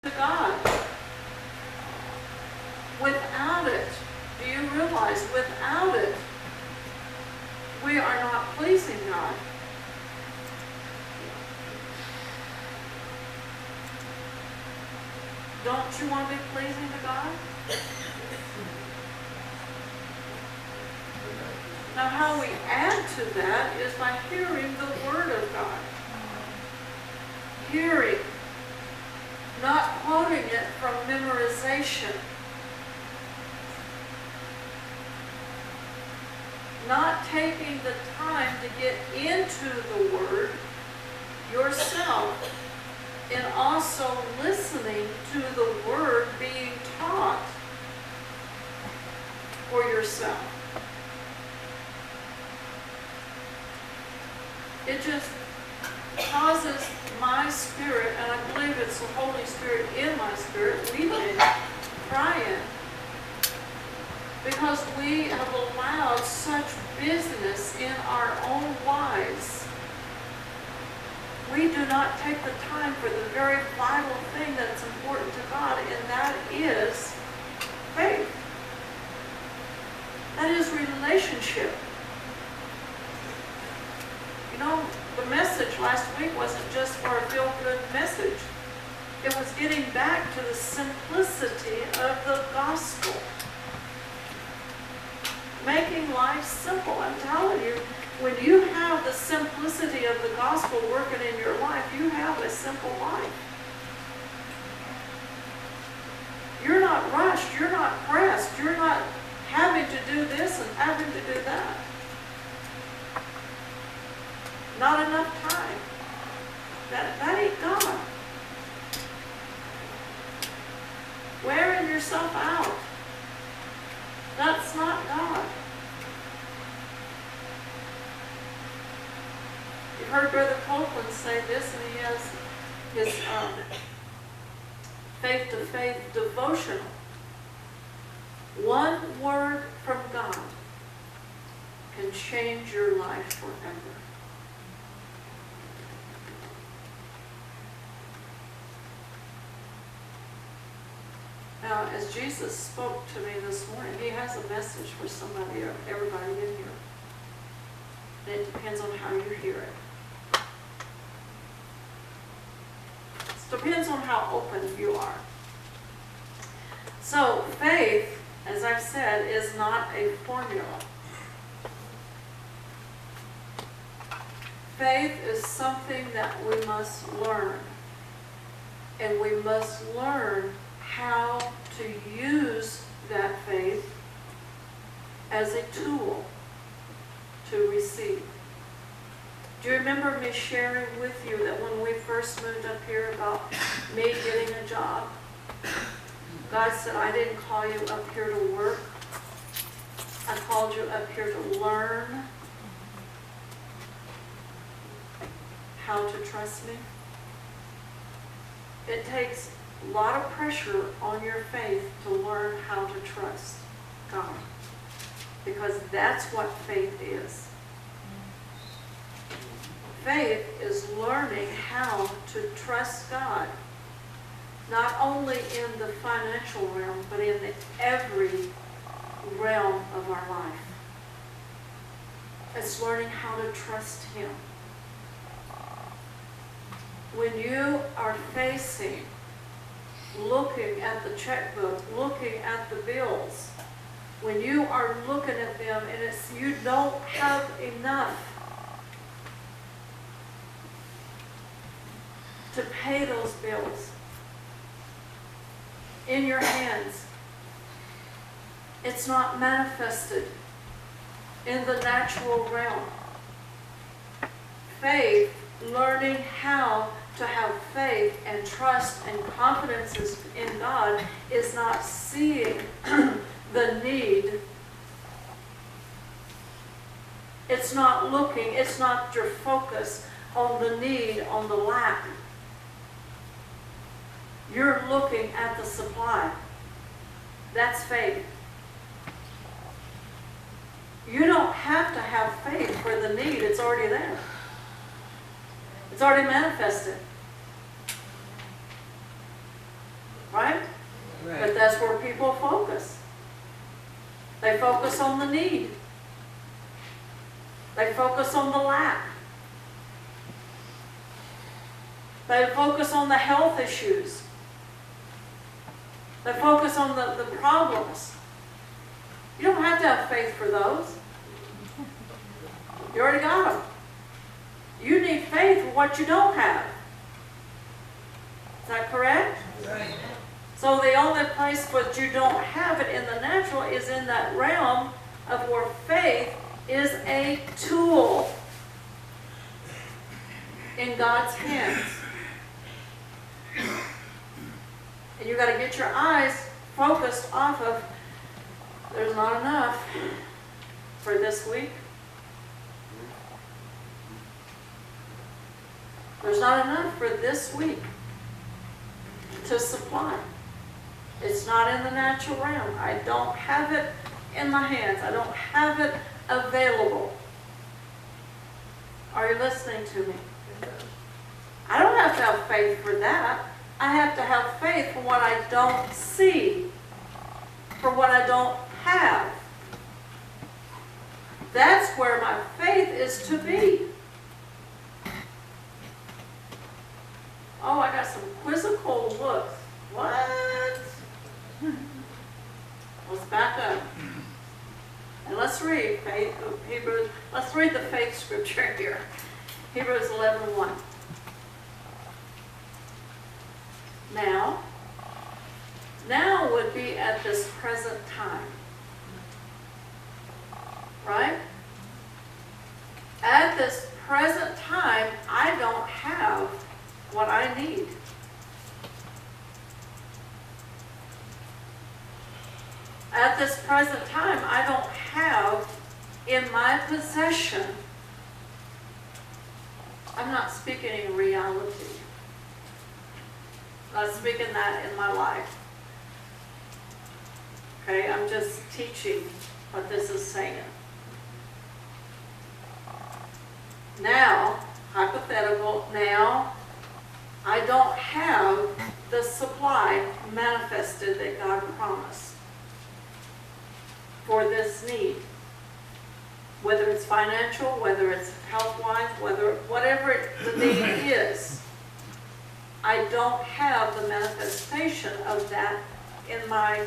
to God. Without it, do you realize without it, we are not pleasing God? Don't you want to be pleasing to God? Now how we add to that is by hearing the Word of God. Hearing, not quoting it from memorization. Not taking the time to get into the Word yourself, and also listening to the Word being taught for yourself. It just causes my spirit, and I believe it's the Holy Spirit in my spirit, weeping, crying, because we have allowed such business in our own lives. We do not take the time for the very vital thing that's important to God, and that is faith. That is relationship. You know, the message last week wasn't just for a feel-good message. It was getting back to the simplicity of the gospel. Making life simple. I'm telling you, when you have the simplicity of the gospel working in your life, you have a simple life. You're not rushed. You're not pressed. You're not having to do this and having to do that. Not enough time. That ain't God. Wearing yourself out. That's not God. You've heard Brother Copeland say this, and he has his faith-to-faith devotional. One word from God can change your life forever. Now, as Jesus spoke to me this morning, he has a message for somebody or everybody in here. And it depends on how you hear it. It depends on how open you are. So, faith, as I've said, is not a formula. Faith is something that we must learn. And we must learn how to use that faith as a tool to receive. Do you remember me sharing with you that when we first moved up here about me getting a job? God said, I didn't call you up here to work. I called you up here to learn how to trust me. It takes a lot of pressure on your faith to learn how to trust God, because that's what faith is. Faith is learning how to trust God, not only in the financial realm, but in every realm of our life. It's learning how to trust Him. When you are facing looking at the checkbook, looking at the bills, when you are looking at them and it's you don't have enough to pay those bills in your hands, it's not manifested in the natural realm. Faith, learning how to have faith and trust and confidence in God, is not seeing the need. It's not looking, it's not your focus on the need, on the lack. You're looking at the supply. That's faith. You don't have to have faith for the need, it's already there. It's already manifested. But that's where people focus. They focus on the need. They focus on the lack. They focus on the health issues. They focus on the problems. You don't have to have faith for those. You already got them. You need faith for what you don't have. Is that correct? Right. So the only place what you don't have it in the natural is in that realm of where faith is a tool in God's hands. And you got to get your eyes focused off of, there's not enough for this week. There's not enough for this week to supply. It's not in the natural realm. I don't have it in my hands. I don't have it available. Are you listening to me? I don't have to have faith for that. I have to have faith for what I don't see, for what I don't have. That's where my faith is to be. Oh, I got some quizzical looks. What? Let's back up. And let's read Hebrews. Let's read the faith scripture here. Hebrews 11:1. Now would be at this present time. Right? At this present time, I don't have what I need. At this present time, I don't have in my possession, I'm not speaking in reality. I'm not speaking that in my life. Okay, I'm just teaching what this is saying. Now, hypothetical, now, I don't have the supply manifested that God promised for this need. Whether it's financial, whether it's health-wise, whatever the need is, I don't have the manifestation of that in my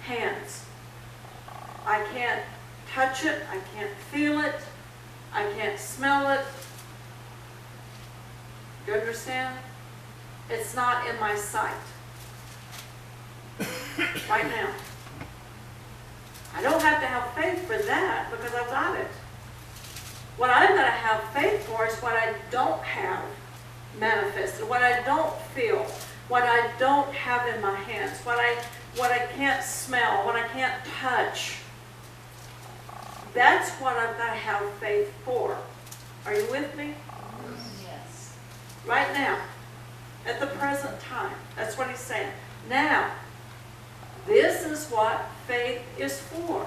hands. I can't touch it, I can't feel it, I can't smell it. You understand? It's not in my sight right now. I don't have to have faith for that because I've got it. What I'm going to have faith for is what I don't have manifested, what I don't feel, what I don't have in my hands, what I can't smell, what I can't touch. That's what I've got to have faith for. Are you with me? Yes. Right now, at the present time. That's what he's saying. Now, this is what faith is for.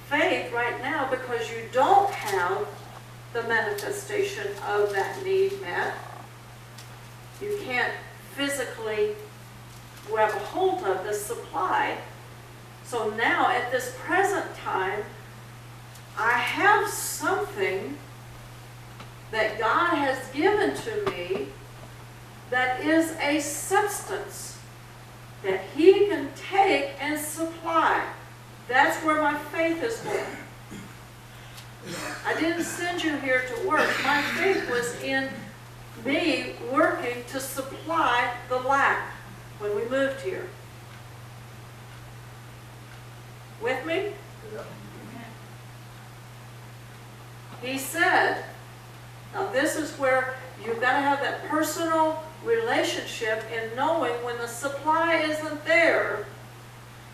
Faith right now, because you don't have the manifestation of that need met. You can't physically grab a hold of the supply. So now, at this present time, I have something that God has given to me that is a substance that He can take and supply. That's where my faith is going. I didn't send you here to work. My faith was in me working to supply the lack when we moved here. With me? He said, now this is where you've got to have that personal relationship in knowing when the supply isn't there.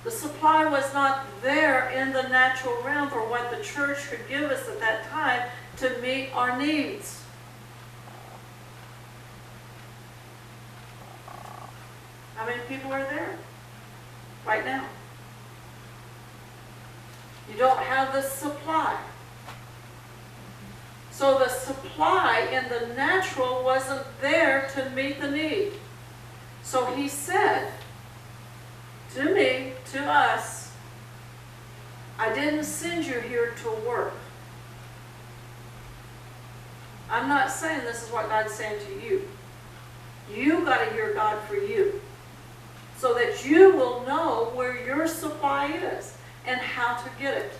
The supply was not there in the natural realm for what the church could give us at that time to meet our needs. How many people are there right now? You don't have the supply. So the supply in the natural wasn't there to meet the need. So he said to me, to us, I didn't send you here to work. I'm not saying this is what God's saying to you. You got to hear God for you, so that you will know where your supply is and how to get it.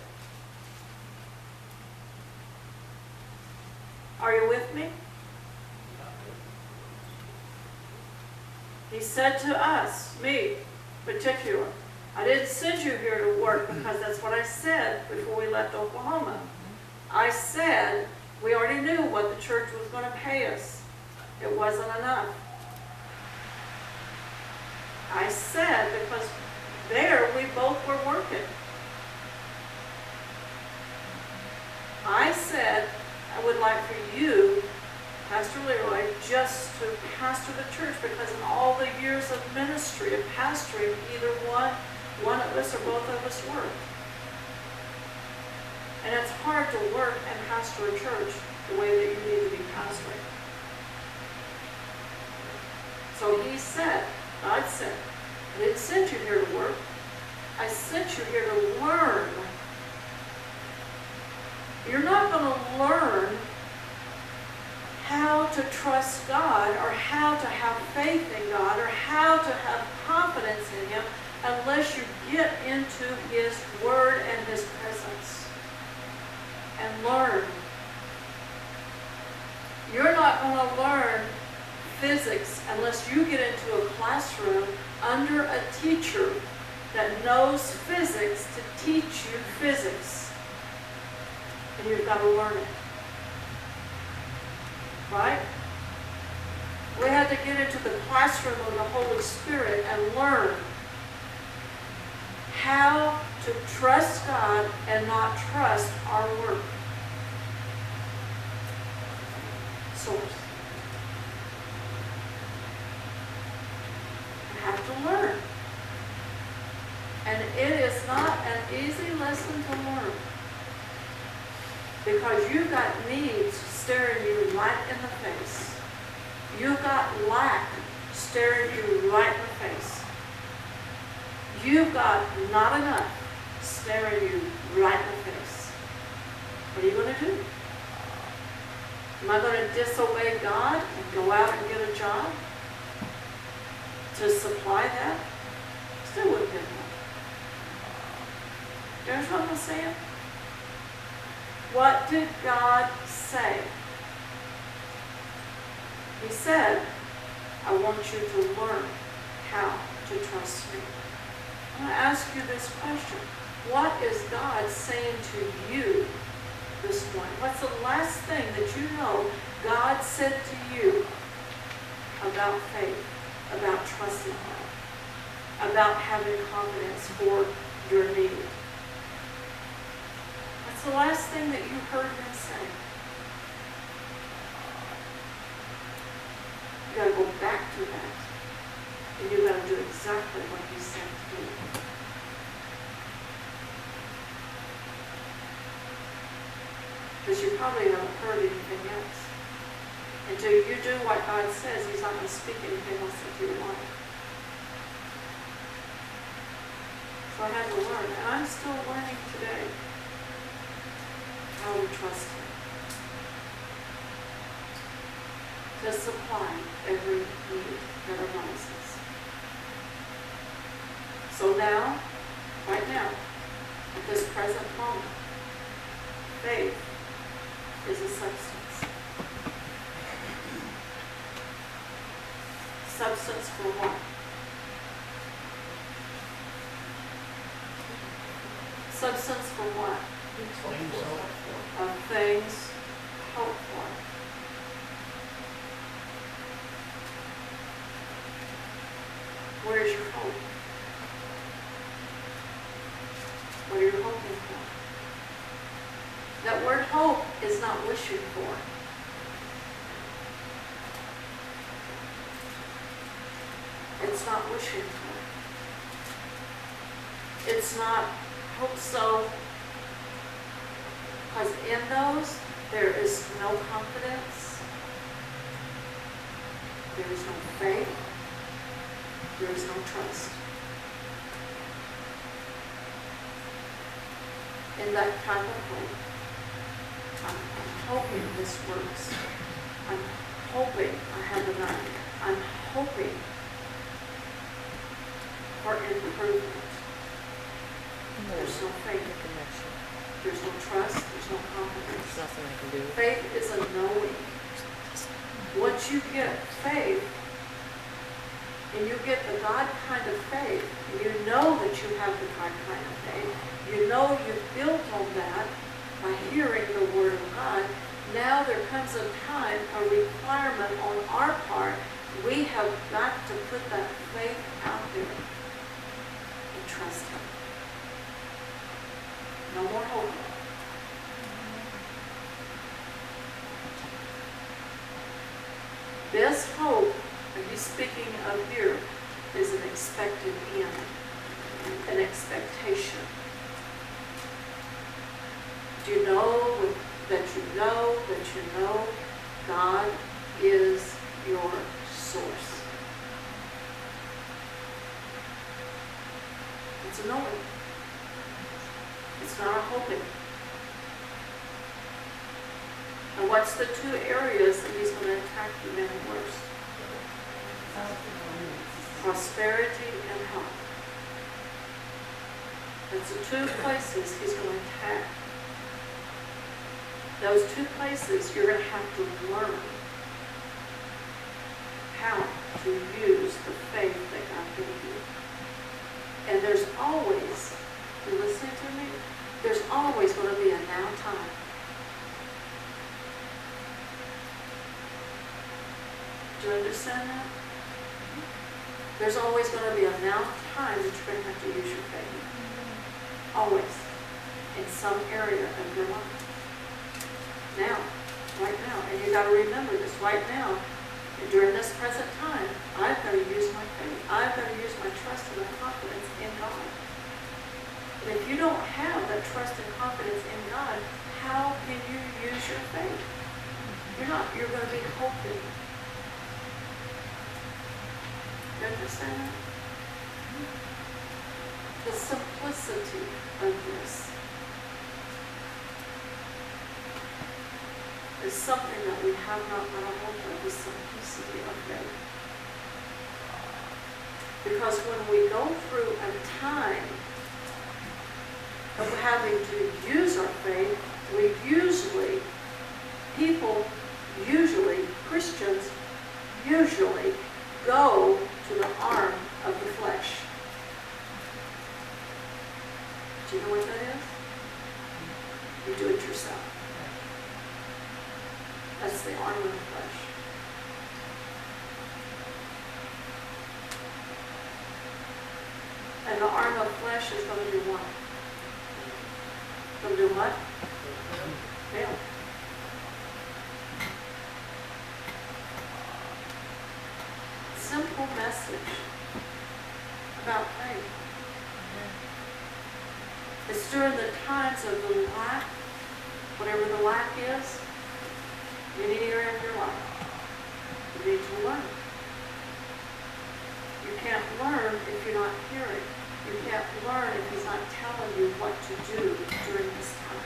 Are you with me? He said to us, me in particular, I didn't send you here to work because that's what I said before we left Oklahoma. I said we already knew what the church was going to pay us. It wasn't enough. I said because there we both were working. I said I would like for you, Pastor Leroy, just to pastor the church, because in all the years of ministry, of pastoring, either one of us or both of us worked. And it's hard to work and pastor a church the way that you need to be pastoring. So he said, God said, I didn't send you here to work. I sent you here to learn. You're not going to learn how to trust God or how to have faith in God or how to have confidence in Him unless you get into His Word and His presence and learn. You're not going to learn physics unless you get into a classroom under a teacher that knows physics to teach you physics. And you've got to learn it. Right? We had to get into the classroom of the Holy Spirit and learn how to trust God and not trust our work. Source. You have to learn. And it is not an easy lesson to learn, because you've got needs staring you right in the face. You've got lack staring you right in the face. You've got not enough staring you right in the face. What are you going to do? Am I going to disobey God and go out and get a job to supply that? Still wouldn't get enough. Do you understand what I'm saying? What did God say? He said, I want you to learn how to trust me. I'm going to ask you this question. What is God saying to you this morning? What's the last thing that you know God said to you about faith, about trusting Him, about having confidence for your need? What's the last thing that you heard Him say? You got to go back to that. And you got to do exactly what He said to do. Because you probably haven't heard anything else. Until you do what God says, He's not going to speak anything else into your life. So I had to learn, and I'm still learning today how to trust Him to supply every need that arises. So now, right now, at this present moment, faith is a substance. Substance for what? Substance for what? Of things hoped for. Where's your hope? What are you hoping for? That word hope is not wishing for. It's not wishing for. It's not hope so. Because in those, there is no confidence. There is no faith. there is no trust. In that type of hope, I'm hoping this works. I'm hoping I have an eye. I'm hoping for improvement. There's no faith. There's no trust. There's no confidence. There's nothing I can do. Faith is a knowing. Once you get faith, and you get the God kind of faith, and you know that you have the God kind of faith, you know you've built on that by hearing the Word of God, now there comes a time, a requirement on our part, we have got to put that faith out there and trust Him. No more hope. This hope that he's speaking of here is an expected end, an expectation. Do you know that you know God is your source? It's a knowing. It's not a hoping. And what's the two areas that he's going to attack you in worst? Prosperity and health. That's the two places he's going to attack. Those two places you're going to have to learn how to use the faith that God gave you. And there's always, you listening to me? There's always going to be a now time. Do you understand that? There's always going to be a now time that you're going to have to use your faith. Always. In some area of your life. Now. Right now. And you got to remember this right now. During this present time, I've got to use my faith. I've got to use my trust and my confidence in God. And if you don't have that trust and confidence in God, how can you use your faith? You're going to be hoping. You understand that? The simplicity of this is something that we have not got a hold of, the simplicity of faith. Because when we go through a time of having to use our faith, Christians usually go to the arm of the flesh. Do you know what that is? You do it yourself. That's the arm of the flesh. And the arm of flesh is going to do what? Going to do what? Fail. Simple message about faith. It's during the times of the lack, whatever the lack is, in any area of your life, you need to learn. You can't learn if you're not hearing. You can't learn if he's not telling you what to do during this time.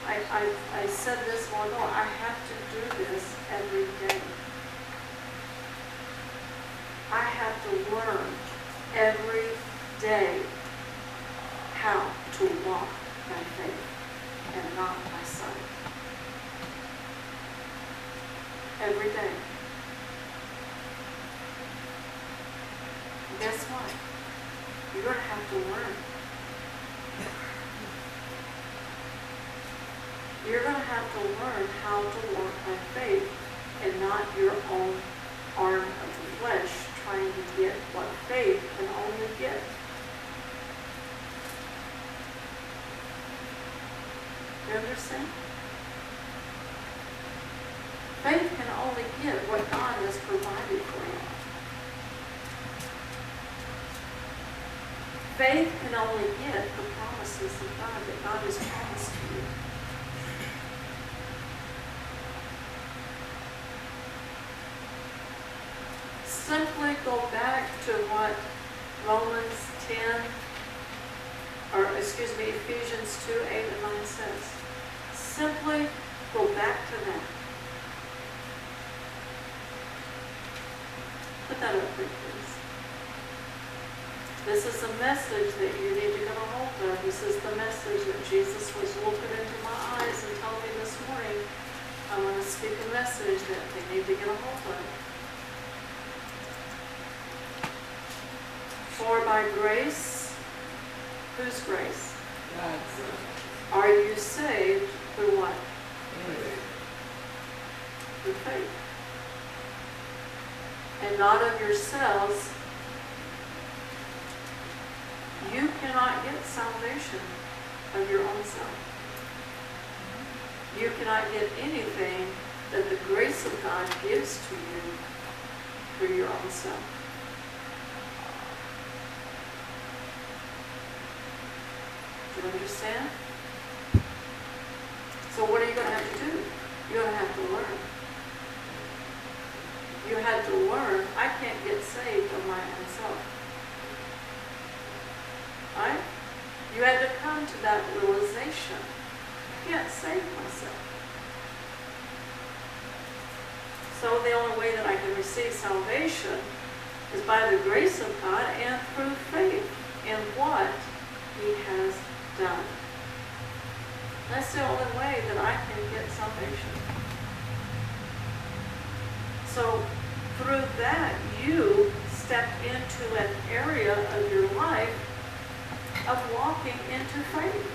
I said this long ago, I have to do this every day. I have to learn every day how to walk by faith and not by sight. Every day. And guess what? You're going to have to learn. You're going to have to learn how to walk by faith and not your own arm of the flesh trying to get what faith can only get. You understand? Faith can only get what God has provided for you. Faith can only get the promises of God that God has promised to you. simply go back to what Romans 10, or excuse me, Ephesians 2, 8 and 9 says. Simply go back to that. Put that up there, please. This is a message that you need to get a hold of. This is the message that Jesus was looking into my eyes and told me this morning. I want to speak a message that they need to get a hold of. For by grace, whose grace? God's. Are you saved through what? Through faith. And not of yourselves. You cannot get salvation of your own self. You cannot get anything that the grace of God gives to you through your own self. Do you understand? So what are you going to have to do? You're going to have to learn. You had to learn, I can't get saved of my own self. Right? You had to come to that realization. I can't save myself. So the only way that I can receive salvation is by the grace of God and through faith in what He has done. That's the only way that I can get salvation. So through that, you step into an area of your life of walking into faith.